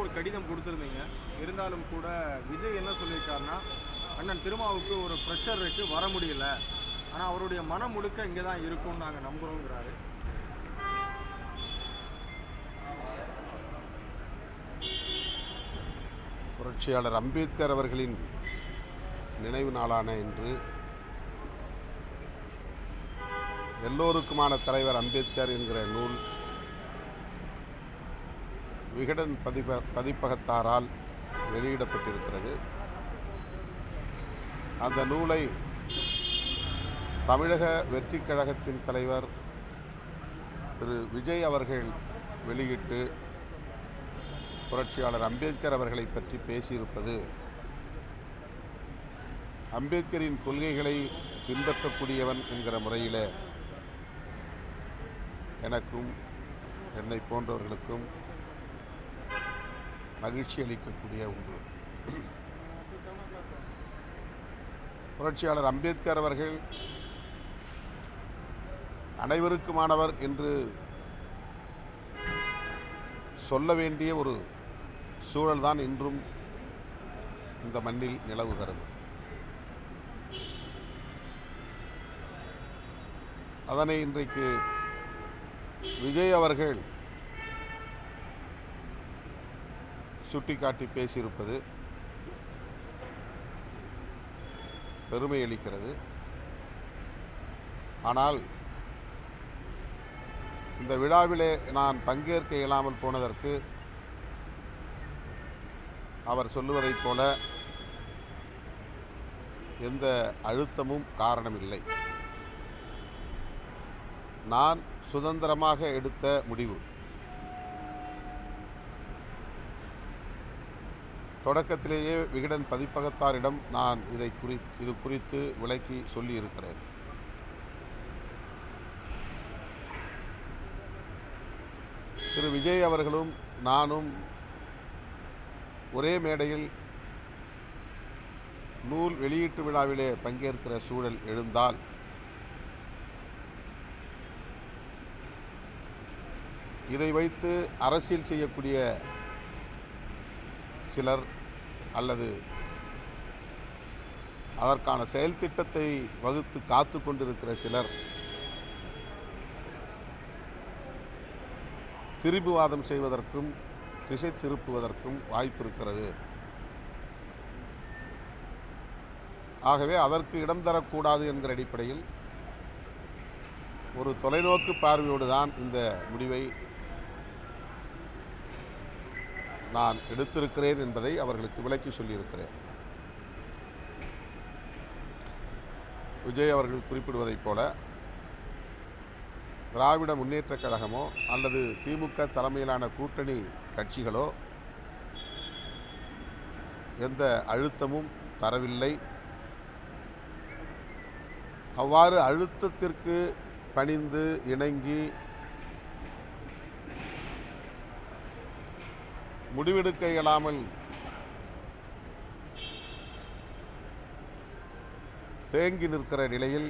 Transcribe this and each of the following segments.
ஒரு கடிதம் கொடுத்துருந்தீங்க. இருந்தாலும் கூட விஜய் என்ன சொல்லியிருக்காருன்னா, அண்ணன் திருமாவுக்கு ஒரு ப்ரெஷர் இருக்கு, வர முடியல. ஆனா அவருடைய மனம் முழுக்க இங்க தான் இருக்கும்னு நாங்க நம்புறோங்கிறாரு. புரட்சியாளர் அம்பேத்கர் அவர்களின் நினைவு நாளான இன்று எல்லோருக்குமான தலைவர் அம்பேத்கர் என்கிற நூல் விகடன் பதிப்பகத்தாரால் வெளியிடப்பட்டிருக்கிறது. அந்த நூலை தமிழக வெற்றிக் கழகத்தின் தலைவர் திரு விஜய் அவர்கள் வெளியிட்டு புரட்சியாளர் அம்பேத்கர் அவர்களை பற்றி பேசியிருப்பது அம்பேத்கரின் கொள்கைகளை பின்பற்றக்கூடியவன் என்கிற முறையில் எனக்கும் என்னை போன்றவர்களுக்கும் மகிழ்ச்சி அளிக்கக்கூடிய ஒன்று. புரட்சியாளர் அம்பேத்கர் அவர்கள் அனைவருக்குமானவர் என்று சொல்ல வேண்டிய ஒரு சூழல்தான் இன்றும் இந்த மண்ணில் நிலவுகிறது. அதனை இன்றைக்கு விஜய் அவர்கள் சுட்டிக்காட்டி பேசியிருப்பது பெருமை அளிக்கிறது. ஆனால் இந்த விழாவிலே நான் பங்கேற்க இயலாமல் போனதற்கு அவர் சொல்லுவதைப் போல எந்த அழுத்தமும் காரணமில்லை. நான் சுதந்திரமாக எடுத்த முடிவு. தொடக்கத்திலேயே விகடன் பதிப்பகத்தாரிடம் நான் இது குறித்து விளக்கி சொல்லியிருக்கிறேன். திரு விஜய் அவர்களும் நானும் ஒரே மேடையில் நூல் வெளியீட்டு விழாவிலே பங்கேற்கிற சூழல் எழுந்தால் இதை வைத்து அரசியல் செய்யக்கூடிய சிலர் அல்லது அதற்கான செயல் திட்டத்தை வகுத்து காத்து கொண்டிருக்கிற சிலர் திரிபுவாதம் செய்வதற்கும் திசை திருப்புவதற்கும் வாய்ப்பு இருக்கிறது. ஆகவே அதற்கு இடம் தரக்கூடாது என்கிற அடிப்படையில் ஒரு தொலைநோக்கு பார்வையோடு தான் இந்த முடிவை நான் எடுத்திருக்கிறேன் என்பதை அவர்களுக்கு விளக்கி சொல்லியிருக்கிறேன். விஜய் அவர்கள் குறிப்பிடுவதைப் போல திராவிட முன்னேற்றக் கழகமோ அல்லது திமுக தலைமையிலான கூட்டணி கட்சிகளோ எந்த அழுத்தமும் தரவில்லை. அவ்வாறு அழுத்தத்திற்கு பணிந்து இணங்கி முடிவெடுக்க இயலாமல் தேங்கி நிற்கிற நிலையில்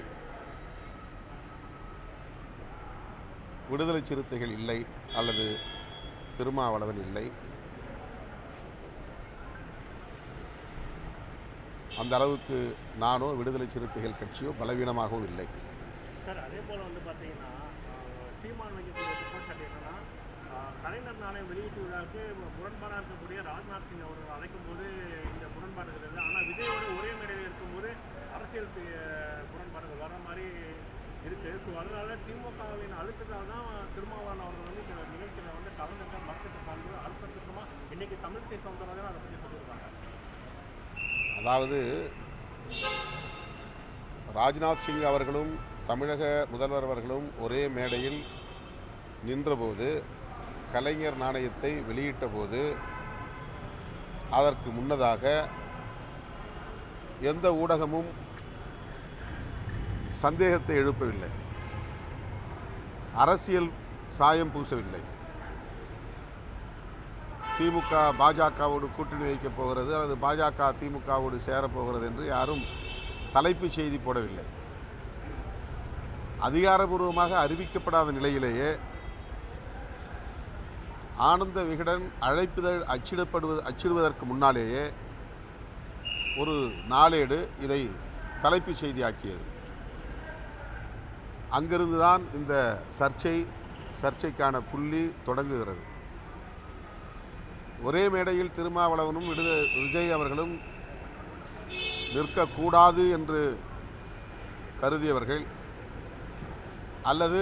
விடுதலை சிறுத்தைகள் இல்லை அல்லது திருமாவளவன் இல்லை. அந்த அளவுக்கு நானோ விடுதலை சிறுத்தைகள் கட்சியோ பலவீனமாகவும் இல்லை. சார், அதே போல் பார்த்தீங்கன்னா சீமான் வைக்கக்கூடிய குற்றச்சாட்டு என்னன்னா, கலைஞர் நாணயம் வெளியீட்டு விழாவுக்கு முரண்பாடாக இருக்கக்கூடிய ராஜ்நாத் சிங் அவர்கள் அழைக்கும் போது இந்த முரண்பாடுகள் இல்லை. ஆனால் விஜயோட ஒரே மேடையில் இருக்கும்போது அரசியல் முரண்பாடுகள் வர மாதிரி இருக்குது. ஸோ அதனால திமுகவின் அழுத்தத்தால் தான் திருமாவளவன் அவர்கள் இந்த நிகழ்ச்சியில் கலைஞர்கள் மறுத்துட்டு அழுத்தத்துக்குமா இன்னைக்கு தமிழிசை சவுந்தரராஜன் அதை பற்றி சொல்லியிருக்காங்க. அதாவது ராஜ்நாத் சிங் அவர்களும் தமிழக முதல்வர் அவர்களும் ஒரே மேடையில் நின்றபோது, கலைஞர் நாணயத்தை வெளியிட்ட போது, அதற்கு முன்னதாக எந்த ஊடகமும் சந்தேகத்தை எழுப்பவில்லை, அரசியல் சாயம் பூசவில்லை. திமுக பாஜகவோடு கூட்டணி வைக்கப் போகிறது அல்லது பாஜக திமுகவோடு சேரப்போகிறது என்று யாரும் தலைப்புச் செய்தி போடவில்லை. அதிகாரபூர்வமாக அறிவிக்கப்படாத நிலையிலேயே ஆனந்த விகடன் அழைப்பிதழ் அச்சிடுவதற்கு முன்னாலேயே ஒரு நாளேடு இதை தலைப்புச் செய்தியாக்கியது. அங்கிருந்து தான் இந்த சர்ச்சைக்கான புள்ளி தொடங்குகிறது. ஒரே மேடையில் திருமாவளவனும் விஜய் அவர்களும் நிற்கக்கூடாது என்று கருதியவர்கள், அல்லது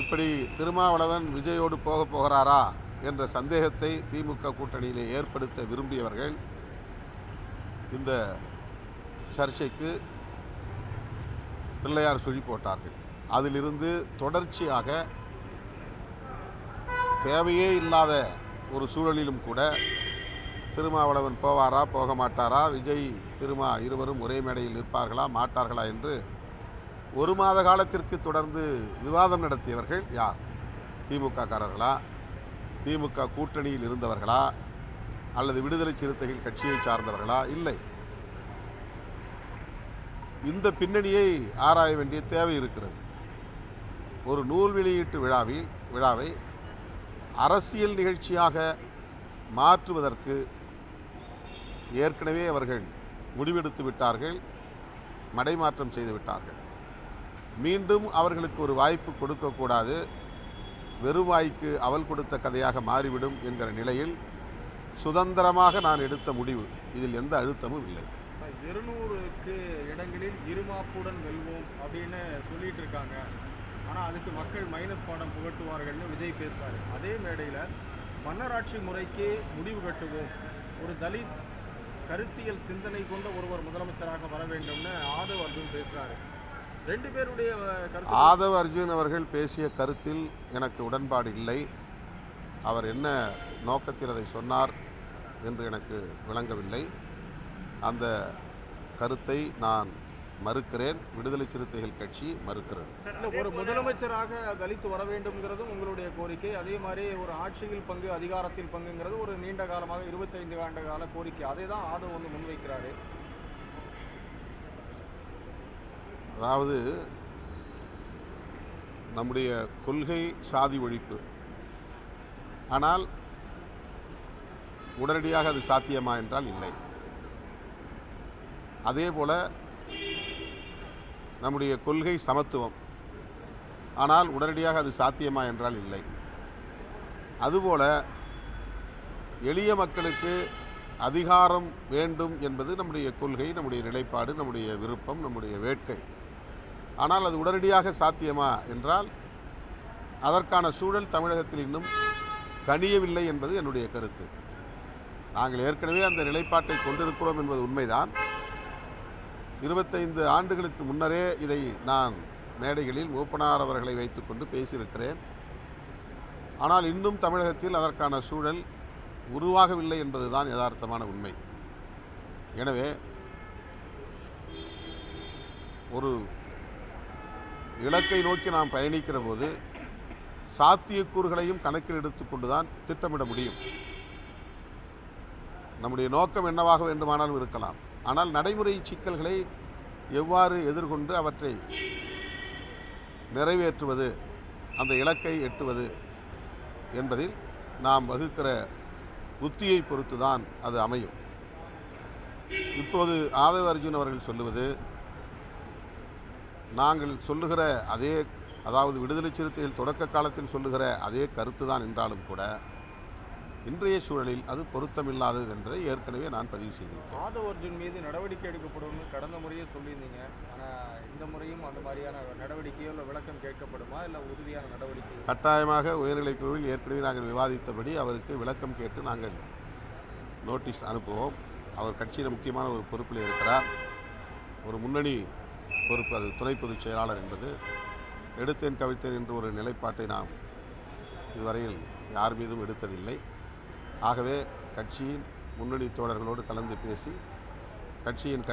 இப்படி திருமாவளவன் விஜயோடு போகிறாரா என்ற சந்தேகத்தை திமுக கூட்டணியிலே ஏற்படுத்த விரும்பியவர்கள் இந்த சர்ச்சைக்கு பிள்ளையார் சுழி போட்டார்கள். அதிலிருந்து தொடர்ச்சியாக தேவையே இல்லாத ஒரு சூழலிலும் கூட திருமாவளவன் போவாரா போக மாட்டாரா, விஜய் திருமா இருவரும் ஒரே மேடையில் நிற்பார்களா மாட்டார்களா என்று ஒரு மாத காலத்திற்கு தொடர்ந்து விவாதம் நடத்தியவர்கள் யார்? திமுக காரர்களா, திமுக கூட்டணியில் இருந்தவர்களா, அல்லது விடுதலை சிறுத்தைகள் கட்சியை சார்ந்தவர்களா? இல்லை. இந்த பின்னணியை ஆராய வேண்டிய தேவை இருக்கிறது. ஒரு நூல் வெளியீட்டு விழாவை அரசியல் நிகழ்ச்சியாக மாற்றுவதற்கு ஏற்கனவே அவர்கள் முடிவெடுத்து விட்டார்கள், மடைமாற்றம் செய்து விட்டார்கள். மீண்டும் அவர்களுக்கு ஒரு வாய்ப்பு கொடுக்கக்கூடாது, வெறுவாய்க்கு அவல் கொடுத்த கதையாக மாறிவிடும் என்கிற நிலையில் சுதந்திரமாக நான் எடுத்த முடிவு. இதில் எந்த அழுத்தமும் இல்லை. 200க்கு இடங்களில் இருமாப்புடன் வெல்வோம் அப்படின்னு சொல்லிட்டு இருக்காங்க. ஆனால் அதுக்கு மக்கள் மைனஸ் பாடம் புகட்டுவார்கள்னு விஜய் பேசுகிறாரு. அதே மேடையில் மன்னராட்சி முறைக்கு முடிவு கட்டுவோம், ஒரு தலித் கருத்தியல் சிந்தனை கொண்ட ஒருவர் முதலமைச்சராக வர வேண்டும்னு ஆதவ் அர்ஜுன் பேசுகிறாரு. ரெண்டு பேருடைய கருத்து. ஆதவ் அர்ஜுன் அவர்கள் பேசிய கருத்தில் எனக்கு உடன்பாடு இல்லை. அவர் என்ன நோக்கத்தில் அதை சொன்னார் என்று எனக்கு விளங்கவில்லை. அந்த கருத்தை நான் மறுக்கிறேன். விடுதலை சிறுத்தைகள் கட்சி மறுக்கிறது. ஒரு முதலமைச்சராக தலித்து வர வேண்டும்ங்கிறதும் உங்களுடைய கோரிக்கை. அதே மாதிரி ஒரு ஆட்சியில் பங்கு, அதிகாரத்தில் பங்குங்கிறது ஒரு நீண்ட காலமாக 25 ஆண்டு கால கோரிக்கை. அதை தான் ஆதவ் வந்து முன்வைக்கிறாரு. அதாவது நம்முடைய கொள்கை சாதி ஒழிப்பு. ஆனால் உடனடியாக அது சாத்தியமா என்றால் இல்லை. அதே போல நம்முடைய கொள்கை சமத்துவம். ஆனால் உடனடியாக அது சாத்தியமா என்றால் இல்லை. அதுபோல எளிய மக்களுக்கு அதிகாரம் வேண்டும் என்பது நம்முடைய கொள்கை, நம்முடைய நிலைப்பாடு, நம்முடைய விருப்பம், நம்முடைய வேட்கை. ஆனால் அது உடனடியாக சாத்தியமா என்றால் அதற்கான சூழல் தமிழகத்தில் இன்னும் கனியவில்லை என்பது என்னுடைய கருத்து. நாங்கள் ஏற்கனவே அந்த நிலைப்பாட்டை கொண்டிருக்கிறோம் என்பது உண்மைதான். 25 ஆண்டுகளுக்கு முன்னரே இதை நான் மேடைகளில் மூப்பனார் அவர்களை வைத்துக்கொண்டு பேசியிருக்கிறேன். ஆனால் இன்னும் தமிழகத்தில் அதற்கான சூழல் உருவாகவில்லை என்பதுதான் யதார்த்தமான உண்மை. எனவே ஒரு இலக்கை நோக்கி நாம் பயணிக்கிற போது சாத்தியக்கூறுகளையும் கணக்கில் எடுத்துக்கொண்டு தான் திட்டமிட முடியும். நம்முடைய நோக்கம் என்னவாக வேண்டுமானாலும் இருக்கலாம். ஆனால் நடைமுறை சிக்கல்களை எவ்வாறு எதிர்கொண்டு அவற்றை நிறைவேற்றுவது, அந்த இலக்கை எட்டுவது என்பதில் நாம் வகுக்கிற உத்தியை பொறுத்து தான் அது அமையும். இப்போது ஆதவ் அர்ஜுன் அவர்கள் சொல்லுவது நாங்கள் சொல்லுகிற அதே, அதாவது விடுதலை சிறுத்தைகள் தொடக்க காலத்தில் சொல்லுகிற அதே கருத்து தான் என்றாலும் கூட இன்றைய சூழலில் அது பொருத்தமில்லாதது என்பதை ஏற்கனவே நான் பதிவு செய்திருக்கேன். ஆதவ் அர்ஜுன் மீது நடவடிக்கை எடுக்கப்படும் கடந்த முறையே சொல்லியிருந்தீங்க. ஆனால் இந்த முறையும் அந்த மாதிரியான நடவடிக்கையோ இல்லை விளக்கம் கேட்கப்படுமா, இல்லை உறுதியான நடவடிக்கை? கட்டாயமாக உயர்நிலைக் குழுவில் ஏற்கனவே நாங்கள் விவாதித்தபடி அவருக்கு விளக்கம் கேட்டு நாங்கள் நோட்டீஸ் அனுப்புவோம். அவர் கட்சியில் முக்கியமான ஒரு பொறுப்பில் இருக்கிறார். ஒரு முன்னணி பொறுப்பு, அது துணை பொதுச் செயலாளர் என்பது. எடுத்தேன் கவிழ்த்தேன் என்று ஒரு நிலைப்பாட்டை நாம் இதுவரையில் யார் மீதும் எடுத்ததில்லை. ஆகவே கட்சியின் முன்னணி தோழர்களோடு கலந்து பேசி கட்சியின்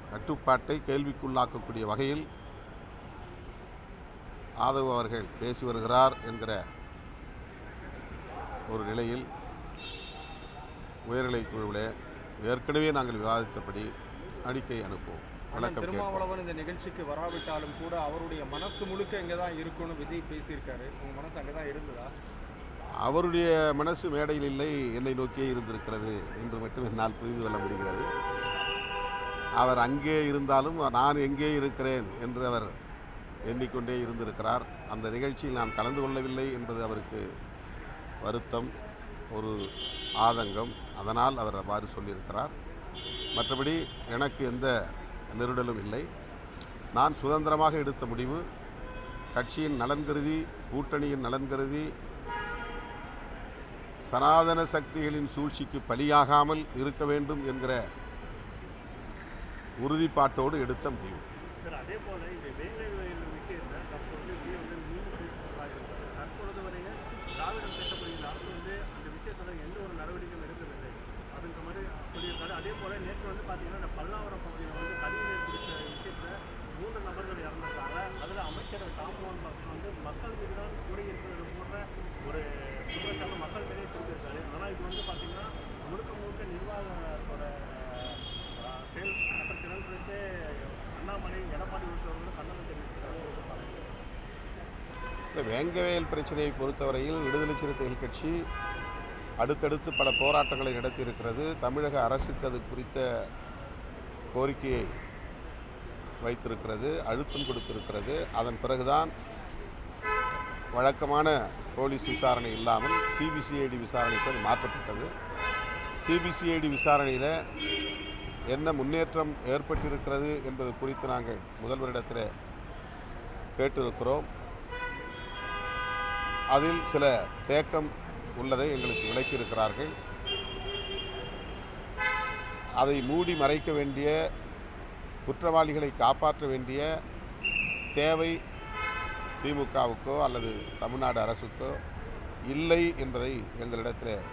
கட்டுப்பாட்டை கேள்விக்குள்ளாக்கக்கூடிய வகையில் ஆதவ் அவர்கள் பேசி வருகிறார் என்கிற ஒரு நிலையில் உயர்நிலைக் குழுவிலே ஏற்கனவே நாங்கள் விவாதித்தபடி அறிக்கை அனுப்புவோம். விளக்கம் கேட்போம். திருமாவளவன் இந்த நிகழ்ச்சிக்கு வராவிட்டாலும் கூட அவருடைய மனசு முழுக்க இங்கே தான் இருக்கும்னு விஜய் பேசியிருக்காரு. உங்கள் மனசு அங்கே தான் இருந்ததா? அவருடைய மனசு மேடையில் இல்லை, என்னை நோக்கியே இருந்திருக்கிறது என்று மட்டும் என்னால் புரிந்து கொள்ள முடிகிறது. அவர் அங்கே இருந்தாலும் நான் எங்கே இருக்கிறேன் என்று அவர் எண்ணிக்கொண்டே இருந்திருக்கிறார். அந்த நிகழ்ச்சியில் நான் கலந்து கொள்ளவில்லை என்பது அவருக்கு வருத்தம், ஒரு ஆதங்கம். அதனால் அவர் அவ்வாறு சொல்லியிருக்கிறார். மற்றபடி எனக்கு எந்த நெருடலும் இல்லை. நான் சுதந்திரமாக எடுத்த முடிவு, கட்சியின் நலன் கருதி, கூட்டணியின் நலன் கருதி, சனாதன சக்திகளின் சூழ்ச்சிக்கு பலியாகாமல் இருக்க வேண்டும் என்கிற உறுதிப்பாட்டோடு எடுத்த முடிவு. சார், அதே போல இந்த வேலை விஷயத்தை தற்போது தற்பொழுது வரைய திராவிடம் பேசப்படுகிற அரசு அந்த விஷயத்தில் எந்த ஒரு நடவடிக்கையும் எடுக்கவில்லை அப்படின்ற மாதிரி சொல்லியிருக்காரு. அதே போல நேற்று பார்த்தீங்கன்னா இந்த பல்லாவரம் பகுதியில் கழிவுநீர் குறித்த விஷயத்தில் 3 நபர்கள் இறந்துருக்காங்க. அதில் அமைச்சர் சாம்புவான் மக்கள் மீது தான் குறை இருக்கிறது போன்ற ஒரு குற்றச்சாட்டு மக்கள் மேலே சொல்லியிருக்காரு. ஆனால் இது பார்த்தீங்கன்னா முழுக்க முழுக்க நிர்வாகத்தோட செயல் குறித்து அண்ணாமலை, எடப்பாடி உள்ளிட்டவர்களும் கண்டனம் தெரிவிக்கிறார்கள். வேங்கவேல் பிரச்சனையை பொறுத்தவரையில் விடுதலை சிறுத்தைகள் கட்சி அடுத்தடுத்து பல போராட்டங்களை நடத்தியிருக்கிறது. தமிழக அரசுக்கு அது குறித்த கோரிக்கையை வைத்திருக்கிறது, அழுத்தம் கொடுத்திருக்கிறது. அதன் பிறகுதான் வழக்கமான போலீஸ் விசாரணை இல்லாமல் சிபிசிஐடி விசாரணைக்கு அது மாற்றப்பட்டது. சிபிசிஐடி விசாரணையில் என்ன முன்னேற்றம் ஏற்பட்டிருக்கிறது என்பது குறித்து நாங்கள் முதல்வரிடத்தில் கேட்டிருக்கிறோம். அதில் சில தேக்கம் உள்ளதை எங்களுக்கு விளக்கியிருக்கிறார்கள். அதை மூடி மறைக்க வேண்டிய, குற்றவாளிகளை காப்பாற்ற வேண்டிய தேவை திமுகவுக்கோ அல்லது தமிழ்நாடு அரசுக்கோ இல்லை என்பதை எங்களிடத்தில்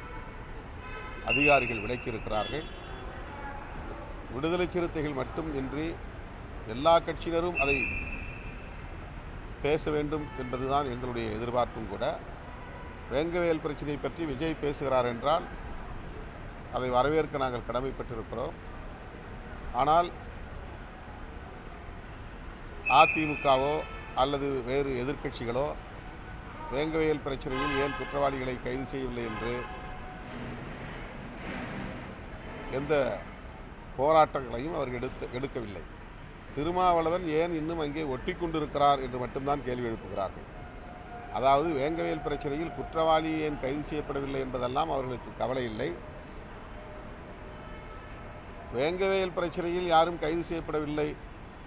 அதிகாரிகள் விளக்கியிருக்கிறார்கள். விடுதலை சிறுத்தைகள் மட்டும் இன்றி எல்லா கட்சியினரும் அதை பேச வேண்டும் என்பதுதான் எங்களுடைய எதிர்பார்ப்பும் கூட. வேங்கவேல் பிரச்சனை பற்றி விஜய் பேசுகிறார் என்றால் அதை வரவேற்க நாங்கள் கடமைப்பட்டிருக்கிறோம். ஆனால் அதிமுகவோ அல்லது வேறு எதிர்க்கட்சிகளோ வேங்கவேல் பிரச்சனையில் ஏன் குற்றவாளிகளை கைது செய்யவில்லை என்று எந்த போராட்டங்களையும் அவர்கள் எடுக்கவில்லை. திருமாவளவன் ஏன் இன்னும் அங்கே ஒட்டி கொண்டிருக்கிறார் என்று மட்டும்தான் கேள்வி எழுப்புகிறார்கள். அதாவது வேங்கவேல் பிரச்சனையில் குற்றவாளி ஏன் கைது செய்யப்படவில்லை என்பதெல்லாம் அவர்களுக்கு கவலை இல்லை. வேங்கவேல் பிரச்சனையில் யாரும் கைது செய்யப்படவில்லை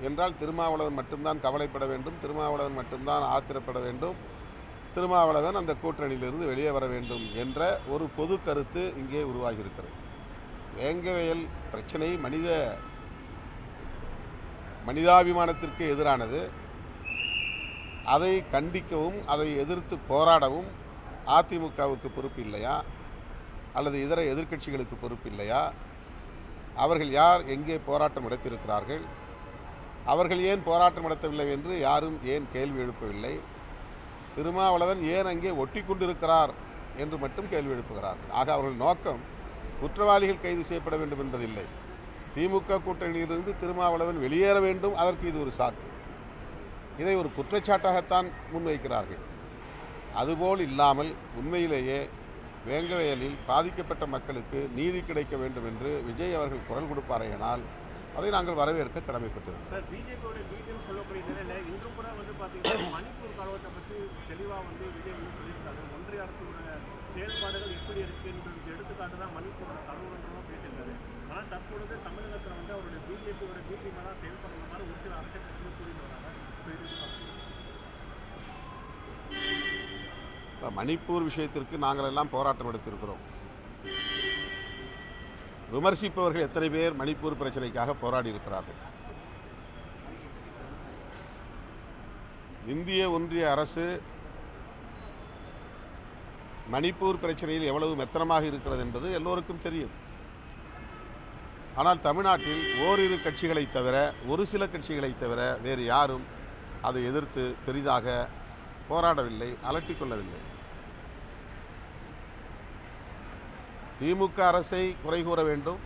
என்றால் திருமாவளவன் மட்டும்தான் கவலைப்பட வேண்டும், திருமாவளவன் மட்டும்தான் ஆத்திரப்பட வேண்டும், திருமாவளவன் அந்த கூட்டணியிலிருந்து வெளியே வர வேண்டும் என்ற ஒரு பொது கருத்து இங்கே உருவாகியிருக்கிறது. வேங்கவேல் பிரச்சனை மனிதாபிமானத்திற்கு எதிரானது. அதை கண்டிக்கவும் அதை எதிர்த்து போராடவும் அதிமுகவுக்கு பொறுப்பு இல்லையா அல்லது இதர எதிர்க்கட்சிகளுக்கு பொறுப்பு இல்லையா? அவர்கள் யார் எங்கே போராட்டம் நடத்தியிருக்கிறார்கள்? அவர்கள் ஏன் போராட்டம் நடத்தவில்லை என்று யாரும் ஏன் கேள்வி எழுப்பவில்லை? திருமாவளவன் ஏன் அங்கே ஒட்டி கொண்டிருக்கிறார் என்று மட்டும் கேள்வி எழுப்புகிறார்கள். ஆக அவர்கள் நோக்கம் குற்றவாளிகள் கைது செய்யப்பட வேண்டும் என்பதில்லை. திமுக கூட்டணியிலிருந்து திருமாவளவன் வெளியேற வேண்டும், அதற்கு இது ஒரு சாக்கு. இதை ஒரு குற்றச்சாட்டாகத்தான் முன்வைக்கிறார்கள். அதுபோல் இல்லாமல் உண்மையிலேயே வேங்கவேலில் பாதிக்கப்பட்ட மக்களுக்கு நீதி கிடைக்க வேண்டும் என்று விஜய் அவர்கள் குரல் கொடுப்பாரேனால் அதை நாங்கள் வரவேற்க கடமைப்பட்டிருக்கோம். சார், பிஜேபியோட சொல்லக்கூடிய நிலையில் இன்று கூட பார்த்தீங்கன்னா மணிப்பூர் கலவரத்தை பற்றி தெளிவாக விஜய் சொல்லியிருக்காங்க. ஒன்றிய அரசோட செயல்பாடுகள் எப்படி இருக்கு என்பதற்கு எடுத்துக்காட்டு தான் மணிப்பூரோட கலவரங்களும் பேசியிருக்காரு. ஆனால் தற்பொழுது தமிழகத்தில் அவருடைய பிஜேபியோட பிஜேபியாக செயல்படுற மாதிரி ஒரு சில அரசியல் கட்சிகள் கூறிட்டு வராங்க. மணிப்பூர் விஷயத்திற்கு நாங்கள் எல்லாம் போராட்டம் எடுத்திருக்கிறோம். விமர்சிப்பவர்கள் எத்தனை பேர் மணிப்பூர் பிரச்சனைக்காக போராடி இருக்கிறார்கள்? இந்திய ஒன்றிய அரசு மணிப்பூர் பிரச்சனையில் எவ்வளவு மெத்தனமாக இருக்கிறது என்பது எல்லோருக்கும் தெரியும். ஆனால் தமிழ்நாட்டில் ஓரிரு கட்சிகளை தவிர, ஒரு சில கட்சிகளை தவிர வேறு யாரும் அதை எதிர்த்து பெரிதாக போராடவில்லை, அலட்டிக்கொள்ளவில்லை. திமுக அரசை குறை கூற வேண்டும்,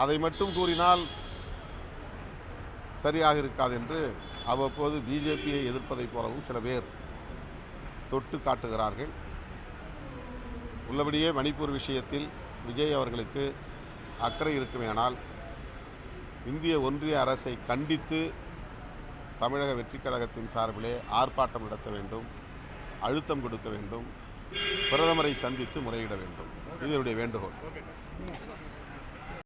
அதை மட்டும் கூறினால் சரியாக இருக்காது என்று அவ்வப்போது பிஜேபியை எதிர்ப்பதைப் போலவும் சில பேர் தொட்டு காட்டுகிறார்கள். உள்ளபடியே மணிப்பூர் விஷயத்தில் விஜய் அவர்களுக்கு அக்கறை இருக்குமேயானால் இந்திய ஒன்றிய அரசை கண்டித்து தமிழக வெற்றிக் கழகத்தின் சார்பிலே ஆர்ப்பாட்டம் நடத்த வேண்டும், அழுத்தம் கொடுக்க வேண்டும், பிரதமரை சந்தித்து முறையிட வேண்டும். இது என்னுடைய வேண்டுகோள். ஓகே